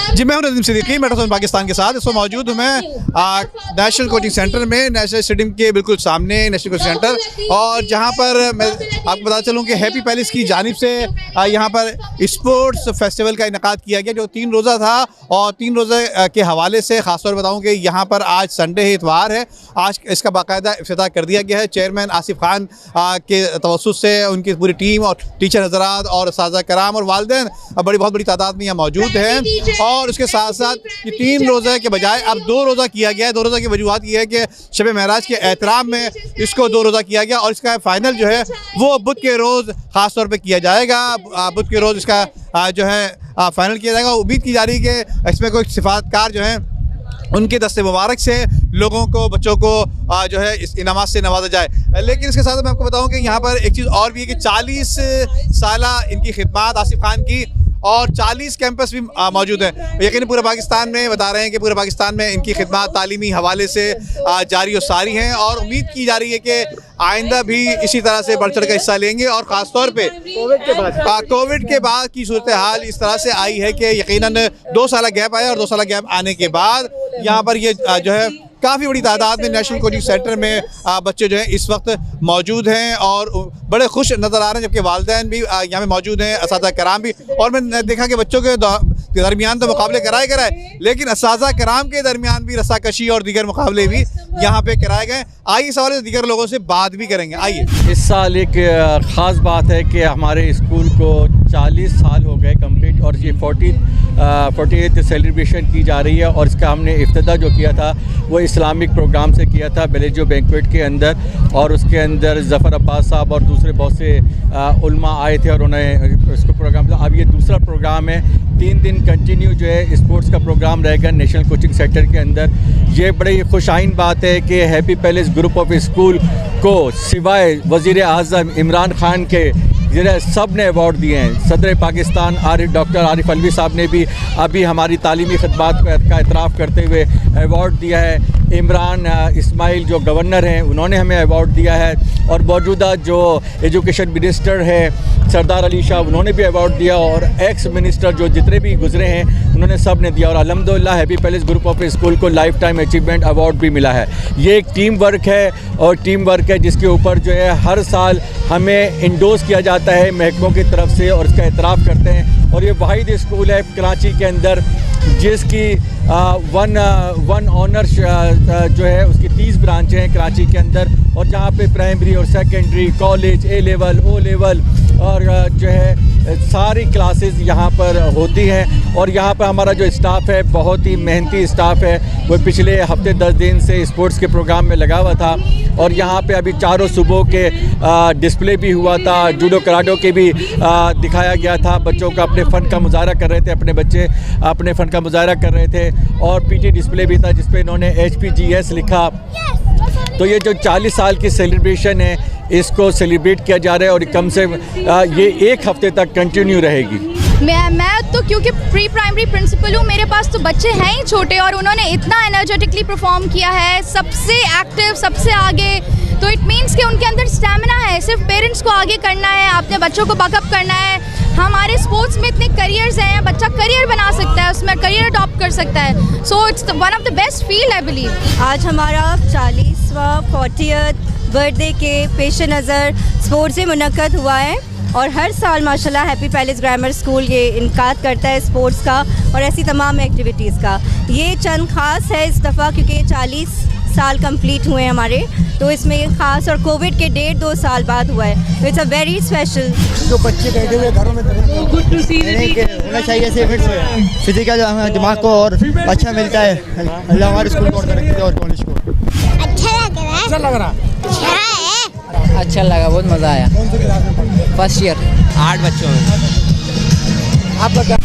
जी, मैं हूं नदीम सिद्दीकी, मेट्रोजोन पाकिस्तान के साथ। इसमें मौजूद हूं मैं नेशनल कोचिंग सेंटर में, नेशनल स्टेडियम के बिल्कुल सामने नेशनल कोचिंग सेंटर, और जहां पर मैं आपको बता चलूं कि हैप्पी पैलेस की जानिब से यहां पर स्पोर्ट्स फेस्टिवल का इनेकाद किया गया, जो 3 रोज़ा था। और 3 रोज़े के हवाले से ख़ासतौर पर बताऊँ कि यहाँ पर आज संडे है, इतवार है, आज इसका बाकायदा इफ्तिताह कर दिया गया है। चेयरमैन आसिफ खान के तवस्सुत से उनकी पूरी टीम और टीचर हज़रात और साज़ा कराम और वालिदैन बहुत बड़ी तादाद में यहाँ मौजूद हैं। और उसके साथ साथ ये 3 रोज़े के बजाय अब 2 रोज़ा किया गया है। 2 रोज़ा की वजूहत ये है कि शब महराज के एहतराम में इसको 2 रोज़ा किया गया, और इसका फाइनल जो है वो बुध के रोज़ ख़ास तौर पे किया जाएगा। बुध के रोज़ इसका जो है फाइनल किया जाएगा। उम्मीद की जा रही है कि इसमें कोई सिफातकार जो हैं उनके दस्ते मुबारक से लोगों को, बच्चों को जो है इस इनामात से नवाजा जाए। लेकिन इसके साथ मैं आपको बताऊं कि यहाँ पर एक चीज़ और भी है कि 40 साला इनकी खिदमत आसिफ खान की, और 40 कैंपस भी मौजूद हैं। यकीन पूरे पाकिस्तान में बता रहे हैं कि पूरे पाकिस्तान में इनकी खिदमत तालीमी हवाले से जारी और सारी हैं, और उम्मीद की जा रही है कि आइंदा भी इसी तरह से बढ़ चढ़ कर हिस्सा लेंगे। और ख़ास तौर पे कोविड के बाद की सूरत हाल इस तरह से आई है कि यकीनन 2 साल गैप आया, और 2 साल गैप आने के बाद यहाँ पर ये जो है काफ़ी बड़ी तादाद में नेशनल कोचिंग सेंटर में बच्चे जो हैं इस वक्त मौजूद हैं और बड़े खुश नज़र आ रहे हैं, जबकि वालिदैन भी यहाँ पे मौजूद हैं, असातिज़ा कराम भी। और मैंने देखा कि बच्चों के दरमियान तो मुकाबले कराए, लेकिन असातिज़ा कराम के दरमियान भी रस्साकशी और दीगर मुकाबले भी यहाँ पे कराए गए। आइए सवाल से दीगर लोगों से बात भी करेंगे। आइए। इस साल एक ख़ास बात है कि हमारे स्कूल को 40 साल हो गए कंप्लीट, और ये 48th सेलिब्रेशन की जा रही है। और इसका हमने इफ्तिताह जो किया था वो इस्लामिक प्रोग्राम से किया था बेलेजो बैंक्वेट के अंदर, और उसके अंदर ज़फ़र अब्बास साहब और दूसरे बहुत से उलमा आए थे और उन्होंने इसको प्रोग्राम किया। अब ये दूसरा प्रोग्राम है, 3 दिन कंटिन्यू जो है स्पोर्ट्स का प्रोग्राम रहेगा नेशनल कोचिंग सेंटर के अंदर। ये बड़ी खुशाइन बात है कि happy palace group of school को सिवाय वज़ीर आज़म इमरान खान के सब ने अवार्ड दिए हैं। सदर पाकिस्तान डॉक्टर आरिफ अलवी साहब ने भी अभी हमारी तालीमी खिदमत का एतराफ़ करते हुए अवार्ड दिया है। इमरान इस्माइल जो गवर्नर हैं उन्होंने हमें अवार्ड दिया है, और मौजूदा जो एजुकेशन मिनिस्टर है सरदार अली शाह उन्होंने भी अवार्ड दिया, और एक्स मिनिस्टर जो जितने भी गुजरे हैं उन्होंने सब ने दिया। और अल्हम्दुलिल्लाह happy palace group of school को लाइफ टाइम अचीवमेंट अवार्ड भी मिला है। ये एक टीम वर्क है, और टीम वर्क है जिसके ऊपर जो है हर साल हमें इंडोर्स किया जाता है महकमों की तरफ से, और इसका एतराफ़ करते हैं। और ये वाहिद स्कूल है कराची के अंदर जिसकी वन ऑनर जो है उसकी 30 ब्रांचें हैं कराची के अंदर, और जहाँ पे प्राइमरी और secondary, college, A level, O level और जो है सारी क्लासेस यहाँ पर होती हैं। और यहाँ पर हमारा जो स्टाफ है बहुत ही मेहनती स्टाफ है, वो पिछले हफ्ते 10 दिन से स्पोर्ट्स के प्रोग्राम में लगा हुआ था। और यहाँ पे अभी चारों सूबों के डिस्प्ले भी हुआ था, जूडो कराडो के भी दिखाया गया था। बच्चों का अपने फ़न का मुजाहरा कर रहे थे, अपने बच्चे अपने फ़न का मुजाहरा कर रहे थे। और PT डिस्प्ले भी था जिस पे इन्होंने HPGS लिखा। तो ये जो 40 साल की सेलिब्रेशन है इसको सेलिब्रेट किया जा रहा है, और कम से ये 1 हफ्ते तक कंटिन्यू रहेगी। मैं तो क्योंकि प्री प्राइमरी प्रिंसिपल हूँ, मेरे पास तो बच्चे हैं ही छोटे, और उन्होंने इतना एनर्जेटिकली परफॉर्म किया है, सबसे एक्टिव, सबसे आगे। तो इट मीन्स कि उनके अंदर स्टैमिना है। सिर्फ पेरेंट्स को आगे करना है, अपने बच्चों को बैकअप करना है। हमारे स्पोर्ट्स में इतने करियर्स हैं, बच्चा करियर बना सकता है, उसमें करियर अडॉप्ट कर सकता है। So it's one of the best field I believe. आज हमारा 40वां 40th बर्थडे के पेश नज़र स्पोर्ट्स से मुनक्कद हुआ है, और हर साल माशाल्लाह हैप्पी पैलेस ग्रामर स्कूल ये इनकाद करता है स्पोर्ट्स का और ऐसी तमाम एक्टिविटीज़ का। ये चंद ख़ास है इस दफ़ा क्योंकि ये 40 साल कंप्लीट हुए हैं हमारे, तो इसमें ये ख़ास, और कोविड के 1.5-2 साल बाद हुआ है। तो इट्स अ वेरी स्पेशल। जो बच्चे बैठे हुए घरों में होना चाहिए फिजिकल दिमाग को और अच्छा मिलता है। अल्लाह हमारे स्कूल को और कॉलेज को अच्छा लग रहा अच्छा लगा, बहुत मज़ा आया। फर्स्ट ईयर 8 बच्चों में। आपका क्या